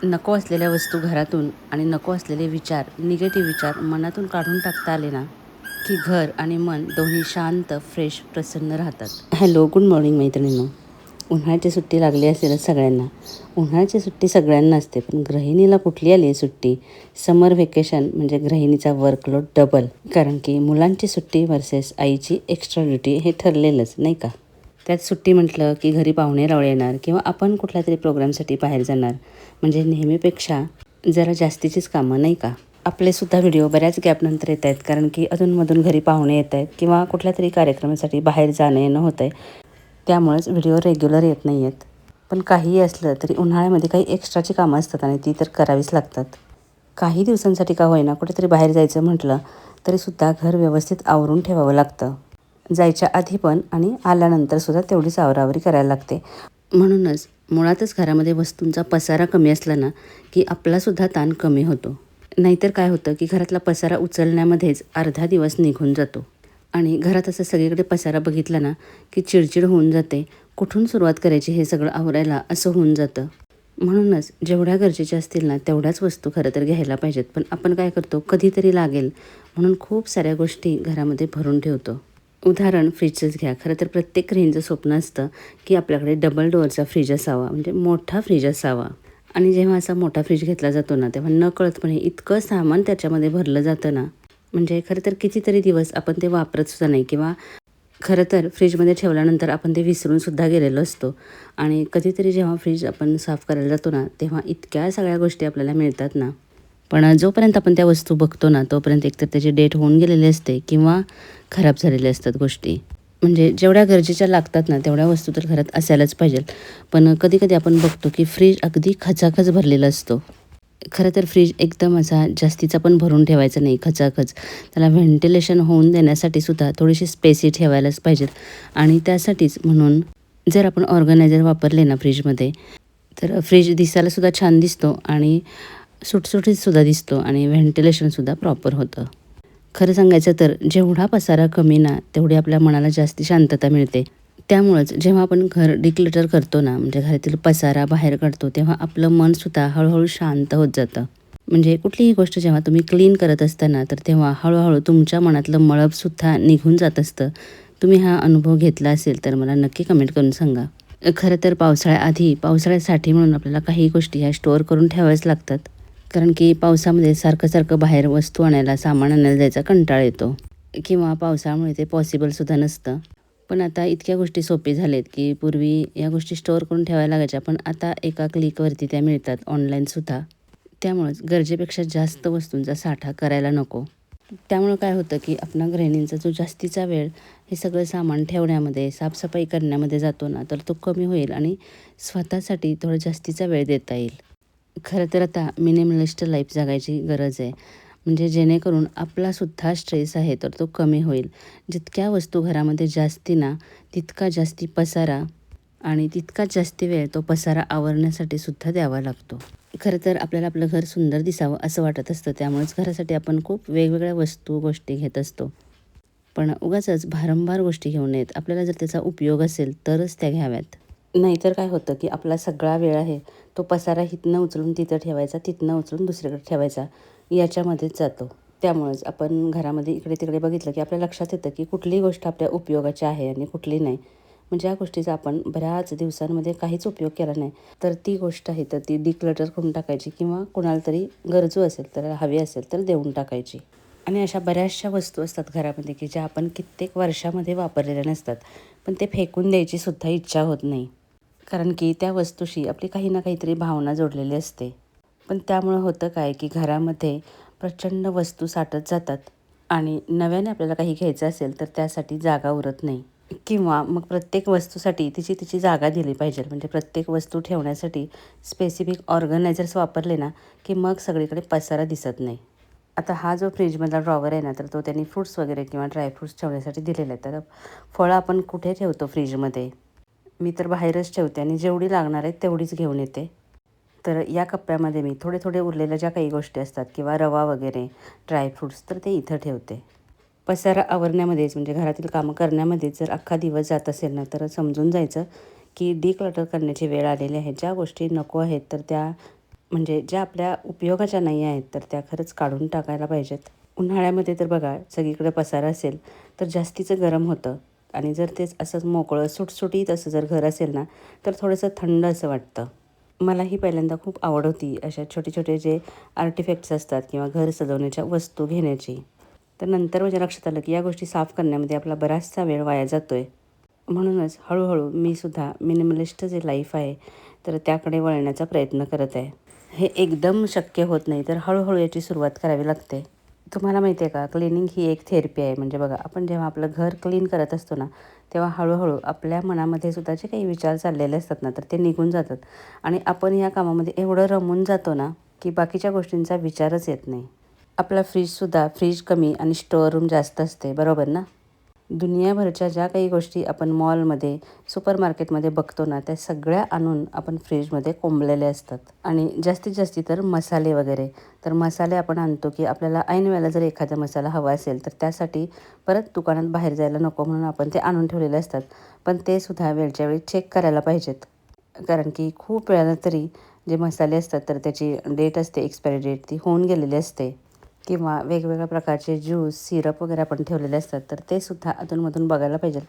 नको असलेल्या वस्तू घरातून आणि नको असलेले विचार, निगेटिव्ह विचार मनातून काढून टाकता आले ना, की घर आणि मन दोन्ही शांत, फ्रेश, प्रसन्न राहतात. हॅलो, गुड मॉर्निंग मैत्रिणींनो. उन्हाळ्याची सुट्टी लागली असेलच सगळ्यांना. उन्हाळ्याची सुट्टी सगळ्यांना असते, पण गृहिणीला कुठली आली आहे सुट्टी? समर व्हेकेशन म्हणजे गृहिणीचा वर्कलोड डबल. कारण की मुलांची सुट्टी वर्सेस आईची एक्स्ट्रा ड्युटी हे ठरलेलंच, नाही का? त्यात सुट्टी म्हटलं की घरी पाहुणे-रावळे येणार किंवा आपण कुठल्यातरी प्रोग्रामसाठी बाहेर जाणार. म्हणजे नेहमीपेक्षा जरा जास्तीचीच कामं, नाही का? आपलेसुद्धा व्हिडिओ बऱ्याच गॅपनंतर येत आहेत, कारण की अधूनमधून घरी पाहुणे येत आहेत किंवा कुठल्यातरी कार्यक्रमासाठी बाहेर जाणं येणं होतं आहे. त्यामुळेच व्हिडिओ रेग्युलर येत नाही आहेत. पण काहीही असलं तरी उन्हाळ्यामध्ये काही एक्स्ट्राची कामं असतात आणि ती तर करावीच लागतात. काही दिवसांसाठी का होईना कुठेतरी बाहेर जायचं म्हटलं तरीसुद्धा घर व्यवस्थित आवरून ठेवावं लागतं. जायच्या आधी पण आणि आल्यानंतरसुद्धा तेवढीच आवराआवरी करायला लागते. म्हणूनच मुळातच घरामध्ये वस्तूंचा पसारा कमी असला ना, की आपलासुद्धा ताण कमी होतो. नाहीतर काय होतं, की घरातला पसारा उचलण्यामध्येच अर्धा दिवस निघून जातो. आणि घरात असं सगळीकडे पसारा बघितला ना, की चिडचिड होऊन जाते. कुठून सुरुवात करायची हे सगळं आवरायला असं होऊन जातं. म्हणूनच जेवढ्या गरजेच्या असतील ना, तेवढ्याच वस्तू खरं तर घ्यायला पाहिजेत. पण आपण काय करतो, कधीतरी लागेल म्हणून खूप साऱ्या गोष्टी घरामध्ये भरून ठेवतो. उदाहरण फ्रीजचंच घ्या. खरं तर प्रत्येक गृहिणीचं स्वप्न असतं, की आपल्याकडे डबल डोअरचा फ्रीज असावा, म्हणजे मोठा फ्रीज असावा. आणि जेव्हा असा मोठा फ्रीज घेतला जातो ना, तेव्हा नकळतपणे इतकं सामान त्याच्यामध्ये भरलं जातं ना, म्हणजे खरं तर कितीतरी दिवस आपण ते वापरतसुद्धा नाही किंवा खरं तर फ्रीजमध्ये ठेवल्यानंतर आपण ते विसरूनसुद्धा गेलेलो असतो. आणि कधीतरी जेव्हा फ्रीज आपण साफ करायला जातो ना, तेव्हा इतक्या सगळ्या गोष्टी आपल्याला मिळतात ना, पण जोपर्यंत आपण त्या वस्तू बघतो ना, तोपर्यंत एकतर त्याची डेट होऊन गेलेली असते किंवा खराब झालेल्या असतात गोष्टी. म्हणजे जेवढ्या गरजेच्या लागतात ना, तेवढ्या वस्तू तर घरात असायलाच पाहिजेत. पण कधी-कधी आपण बघतो, की फ्रीज अगदी खचाखच भरलेला असतो. खरं तर फ्रीज एकदम असा जास्तीचा पण भरून ठेवायचा नाही खचाखच. त्याला व्हेंटिलेशन होऊन देण्यासाठी सुद्धा थोडीशी स्पेसी ठेवायलाच पाहिजेत. आणि त्यासाठीच म्हणून जर आपण ऑर्गनायझर वापरले ना फ्रीजमध्ये, तर फ्रीज दिसायलासुद्धा छान दिसतो आणि सुटसुटीतसुद्धा दिसतो आणि व्हेंटिलेशनसुद्धा प्रॉपर होतं. खरं सांगायचं तर जेवढा पसारा कमी ना, तेवढी आपल्या मनाला जास्ती शांतता मिळते. त्यामुळंच जेव्हा आपण घर डिक्लटर करतो ना, म्हणजे घरातील पसारा बाहेर काढतो, तेव्हा आपलं मनसुद्धा हळूहळू शांत होत जातं. म्हणजे कुठलीही गोष्ट जेव्हा तुम्ही क्लीन करत असताना, तर तेव्हा हळूहळू तुमच्या मनातलं मळबसुद्धा निघून जात असतं. तुम्ही हा अनुभव घेतला असेल तर मला नक्की कमेंट करून सांगा. खरं तर पावसाळ्याआधी, पावसाळ्यासाठी म्हणून आपल्याला काही गोष्टी ह्या स्टोअर करून ठेवाव्याच लागतात. कारण की पावसामध्ये सारखं-सारखं बाहेर वस्तू आणायला, सामान आणायला जायचा कंटाळा येतो किंवा पावसामुळे ते पॉसिबलसुद्धा नसतं. पण आता इतक्या गोष्टी सोपी झाल्यात, की पूर्वी या गोष्टी स्टोअर करून ठेवायला लागायच्या, पण आता एका क्लिकवरती त्या मिळतात ऑनलाईनसुद्धा. त्यामुळंच गरजेपेक्षा जास्त वस्तूंचा साठा करायला नको. त्यामुळं काय होतं, की आपणा गृहिणींचा जो जास्तीचा वेळ हे सगळं सामान ठेवण्यामध्ये, साफसफाई करण्यामध्ये जातो ना, तर तो कमी होईल आणि स्वतःसाठी थोडा जास्तीचा वेळ देता येईल. खरं तर आता मिनिमलिस्ट लाईफ जगायची गरज आहे. म्हणजे जेणेकरून आपलासुद्धा स्ट्रेस आहे तर तो कमी होईल. जितक्या वस्तू घरामध्ये जास्ती ना, तितका जास्ती पसारा आणि तितकाच जास्ती वेळ तो पसारा आवरण्यासाठी सुद्धा द्यावा लागतो. खरं तर आपल्याला आपलं घर सुंदर दिसावं असं वाटत असतं. त्यामुळेच घरासाठी आपण खूप वेगवेगळ्या वस्तू, गोष्टी घेत असतो. पण उगाचच भारंभार गोष्टी घेऊ नयेत. आपल्याला जर त्याचा उपयोग असेल तरच त्या घ्याव्यात. नाहीतर काय होतं, की आपला सगळा वेळ आहे, तो पसारा इथनं उचलून तिथं ठेवायचा, तिथनं उचलून दुसरीकडे ठेवायचा, याच्यामध्येच जातो. त्यामुळेच आपण घरामध्ये इकडे-तिकडे बघितलं, की आपल्या लक्षात येतं, की कुठली गोष्ट आपल्या उपयोगाची आहे आणि कुठली नाही. मग ज्या गोष्टीचा आपण बऱ्याच दिवसांमध्ये काहीच उपयोग केला नाही, तर ती गोष्ट आहे तर ती डिक्लटर करून टाकायची किंवा कोणाला तरी गरजू असेल तर हवी असेल तर देऊन टाकायची. आणि अशा बऱ्याचशा वस्तू असतात घरामध्ये, की ज्या आपण कित्येक वर्षामध्ये वापरलेल्या नसतात, पण ते फेकून द्यायची सुद्धा इच्छा होत नाही. कारण की त्या वस्तूशी आपली काही ना काहीतरी भावना जोडलेली असते. पण त्यामुळं होतं काय, की घरामध्ये प्रचंड वस्तू साठत जातात आणि नव्याने आपल्याला काही घ्यायचं असेल तर त्यासाठी जागा उरत नाही. किंवा मग प्रत्येक वस्तूसाठी तिची तिची जागा दिली पाहिजे. म्हणजे प्रत्येक वस्तू ठेवण्यासाठी स्पेसिफिक ऑर्गनायझर्स वापरले ना, की मग सगळीकडे पसारा दिसत नाही. आता हा जो फ्रीजमधला ड्रॉवर आहे ना, तर तो त्यांनी फ्रुट्स वगैरे किंवा ड्रायफ्रुट्स ठेवण्यासाठी दिलेला आहे. तर फळं आपण कुठे ठेवतो फ्रीजमध्ये? मी तर बाहेरच ठेवते आणि जेवढी लागणार आहेत तेवढीच घेऊन येते. तर या कप्प्यामध्ये मी थोडे-थोडे उरलेल्या ज्या काही गोष्टी असतात किंवा रवा वगैरे, ड्रायफ्रुट्स तर ते इथं ठेवते. पसारा आवरण्यामध्येच म्हणजे घरातील कामं करण्यामध्येच जर अख्खा दिवस जात असेल ना, तर समजून जायचं की डिक्लटर करण्याची वेळ आलेली आहे. ज्या गोष्टी नको आहेत तर त्या म्हणजे ज्या आपल्या उपयोगाच्या नाही आहेत तर त्या खरंच काढून टाकायला पाहिजेत. उन्हाळ्यामध्ये तर बघा सगळीकडे पसारा असेल तर जास्तीचं गरम होतं आणि जर तेच असंच मोकळं सुटसुटीत असं जर घर असेल ना तर थोडंसं थंड असं वाटतं. मलाही पहिल्यांदा खूप आवड होती अशा छोटे छोटे जे आर्टिफॅक्ट्स असतात किंवा घर सजवण्याच्या वस्तू घेण्याची. तर नंतर माझ्या लक्षात आलं की या गोष्टी साफ करण्यामध्ये आपला बराचसा वेळ वाया जातो आहे. म्हणूनच हळूहळू मी सुद्धा मिनिमलिस्ट जे लाईफ आहे तर त्याकडे वळण्याचा प्रयत्न करत आहे. हे एकदम शक्य होत नाही तर हळूहळू याची सुरुवात करावी लागते. तुम्हाला माहिती आहे का, क्लिनिंग ही एक थेरपी आहे. म्हणजे बघा आपण जेव्हा आपलं घर क्लीन करत असतो ना तेव्हा हळूहळू आपल्या मनामध्ये सुद्धा जे काही विचार चाललेले असतात ना तर ते निघून जातात आणि आपण या कामामध्ये एवढं रमून जातो ना की बाकीच्या गोष्टींचा विचारच येत नाही. आपला फ्रीज कमी आणि स्टोअर रूम जास्त असते, बरोबर ना? दुनियाभरच्या ज्या काही गोष्टी आपण मॉलमध्ये, सुपर मार्केटमध्ये बघतो ना त्या सगळ्या आणून आपण फ्रीजमध्ये कोंबलेले असतात. आणि जास्तीत जास्ती तर मसाले वगैरे. तर मसाले आपण आणतो की आपल्याला ऐन वेळेला जर एखादा मसाला हवा असेल तर त्यासाठी परत दुकानात बाहेर जायला नको म्हणून आपण ते आणून ठेवलेले असतात. पण ते सुद्धा वेळच्या वेळी चेक करायला पाहिजेत. कारण की खूप वेळाला तरी जे मसाले असतात तर त्याची डेट असते, एक्सपायरी डेट ती होऊन गेलेली असते. किंवा वेगवेगळ्या प्रकारचे ज्यूस, सिरप वगैरे आपण ठेवलेले असतात तर ते सुद्धा अधूनमधून बघायला पाहिजे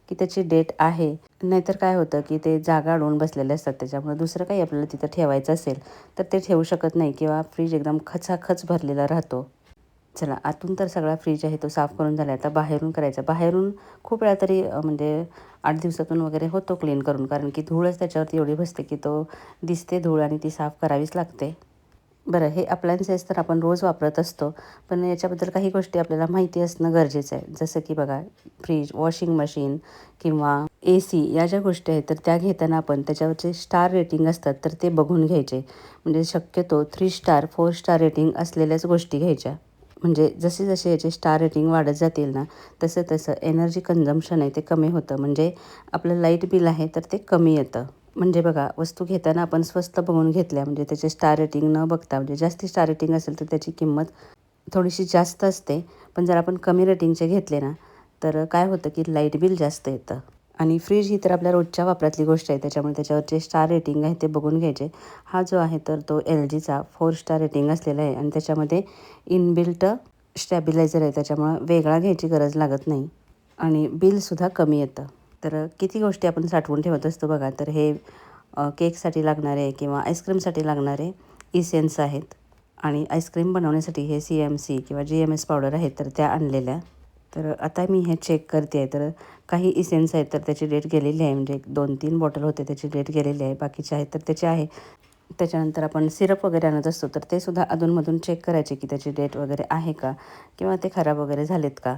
की त्याची डेट आहे. नाहीतर काय होतं की ते जागा अडवून बसलेले असतात. त्याच्यामुळे दुसरं काही आपल्याला तिथं ठेवायचं असेल तर ते ठेवू शकत नाही किंवा फ्रीज एकदम खचाखच भरलेला राहतो. चला, आतून तर सगळा फ्रीज आहे तो साफ करून झाला आहे. आता बाहेरून करायचा. बाहेरून खूप वेळा तरी म्हणजे 8 दिवसातून वगैरे होतो क्लीन करून. कारण की धूळच त्याच्यावरती एवढी बसते की तो दिसते धूळ आणि ती साफ करावीच लागते. बरं, हे अप्लायन्सेस तर आपण रोज वापरत असतो. पण याच्याबद्दल काही गोष्टी आपल्याला माहिती असणं गरजेचं आहे. जसं की बघा फ्रीज, वॉशिंग मशीन किंवा AC या ज्या गोष्टी आहेत तर त्या घेताना आपण त्याच्यावरचे स्टार रेटिंग असतात तर ते बघून घ्यायचे. म्हणजे शक्यतो 3 स्टार, 4 स्टार रेटिंग असलेल्याच गोष्टी घ्यायच्या. म्हणजे जसे जसे याचे स्टार रेटिंग वाढत जातील ना तसं तसं एनर्जी कन्झम्पशन आहे ते कमी होतं. म्हणजे आपलं लाईट बिल आहे तर ते कमी येतं. म्हणजे बघा वस्तू घेताना आपण स्वस्त बघून घेतल्या म्हणजे त्याचे स्टार रेटिंग न बघता, म्हणजे जास्ती स्टार रेटिंग असेल तर त्याची किंमत थोडीशी जास्त असते. पण जर आपण कमी रेटिंगचे घेतले ना तर काय होतं की लाईट बिल जास्त येतं. आणि फ्रीज ही तर आपल्या रोजच्या वापरातली गोष्ट आहे त्याच्यामुळे त्याच्यावर जे स्टार रेटिंग आहे ते बघून घ्यायचे. हा जो आहे तर तो LGचा 4 स्टार रेटिंग असलेला आहे आणि त्याच्यामध्ये इनबिल्ट स्टॅबिलायझर आहे त्याच्यामुळं वेगळा घ्यायची गरज लागत नाही आणि बिलसुद्धा कमी येतं. तर किती गोष्टी आपण साठवून ठेवत असतो बघा. तर हे केकसाठी लागणारे किंवा आईस्क्रीमसाठी लागणारे इसेन्स आहेत आणि आईस्क्रीम बनवण्यासाठी हे CMC किंवा GMS पावडर आहेत तर त्या आणलेल्या. तर आता मी हे चेक करते आहे तर काही इसेन्स आहेत तर त्याची डेट गेलेली आहे. म्हणजे 2-3 बॉटल होते त्याची डेट गेलेली आहे. बाकीचे आहेत तर त्याचे आहे. त्याच्यानंतर आपण सिरप वगैरे आणत असतो तर ते सुद्धा अधूनमधून चेक करायचे की त्याची डेट वगैरे आहे का किंवा ते खराब वगैरे झालेत का.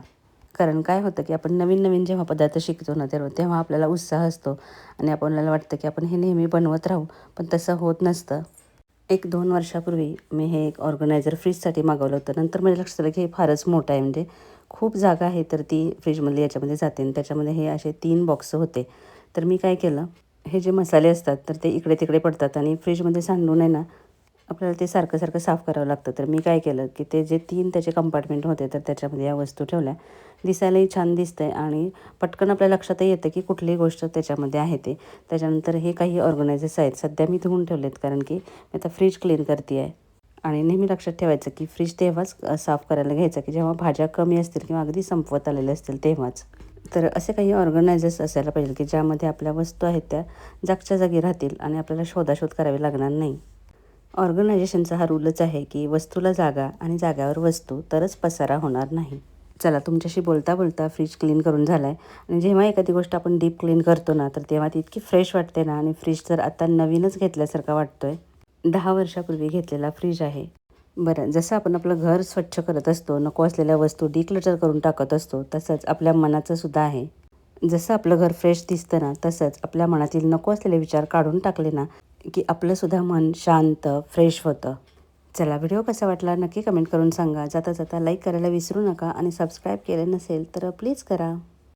कारण काय होतं की आपण नवीन नवीन जेव्हा पदार्थ शिकतो ना तेव्हा आपल्याला उत्साह असतो आणि आपल्याला वाटतं की आपण हे नेहमी बनवत राहू. पण तसं होत नसतं. 1-2 वर्षापूर्वी मी हे एक ऑर्गनायझर फ्रीजसाठी मागवलं होतं. नंतर माझ्या लक्षात आलं की हे फारच मोठं आहे. म्हणजे खूप जागा आहे तर ती फ्रीजमधली याच्यामध्ये जाते आणि त्याच्यामध्ये हे असे 3 बॉक्स होते. तर मी काय केलं, हे जे मसाले असतात तर ते इकडे तिकडे पडतात आणि फ्रीजमध्ये सांडून आहे ना आपल्याला ते सारखं सारखं साफ करावं लागतं. तर मी काय केलं की ते जे 3 त्याचे कंपार्टमेंट होते तर त्याच्यामध्ये या वस्तू ठेवल्या. दिसायलाही छान दिसतंय आणि पटकन आपल्या लक्षातही येतं की कुठली गोष्ट त्याच्यामध्ये आहे ते. त्याच्यानंतर हे काही ऑर्गनायझर्स आहेत सध्या मी धुवून ठेवलेत कारण की मी आता फ्रीज क्लीन करते आहे. आणि नेहमी लक्षात ठेवायचं की फ्रीज तेव्हाच साफ करायला घ्यायचं की जेव्हा भाज्या कमी असतील किंवा अगदी संपवत आलेल्या असतील तेव्हाच. तर असे काही ऑर्गनायझर्स असायला पाहिजे की ज्यामध्ये आपल्या वस्तू आहेत त्या जागच्या जागी राहतील आणि आपल्याला शोधाशोध करावी लागणार नाही. ऑर्गनायझेशनचा हा रूलच आहे की वस्तूला जागा आणि जाग्यावर वस्तू तरच पसारा होणार नाही. चला, तुमच्याशी बोलता बोलता फ्रीज क्लीन करून झाला आहे आणि जेव्हा एखादी गोष्ट आपण डीप क्लीन करतो ना तर तेव्हा ती इतकी फ्रेश वाटते ना आणि फ्रीज तर आता नवीनच घेतल्यासारखा वाटतो आहे. 10 वर्षापूर्वी घेतलेला फ्रीज आहे. बरं, जसं आपण आपलं घर स्वच्छ करत असतो, नको असलेल्या वस्तू डिक्लटर करून टाकत असतो तसंच आपल्या मनाचं सुद्धा आहे. जसं आपलं घर फ्रेश दिसतं ना तसंच आपल्या मनातील नको असलेले विचार काढून टाकले ना की आपलंसुद्धा मन शांत, फ्रेश होतं. चला, व्हिडिओ कसा वाटला नक्की कमेंट करून सांगा. जाता जाता लाईक करायला विसरू नका आणि सबस्क्राईब केले नसेल तर प्लीज करा.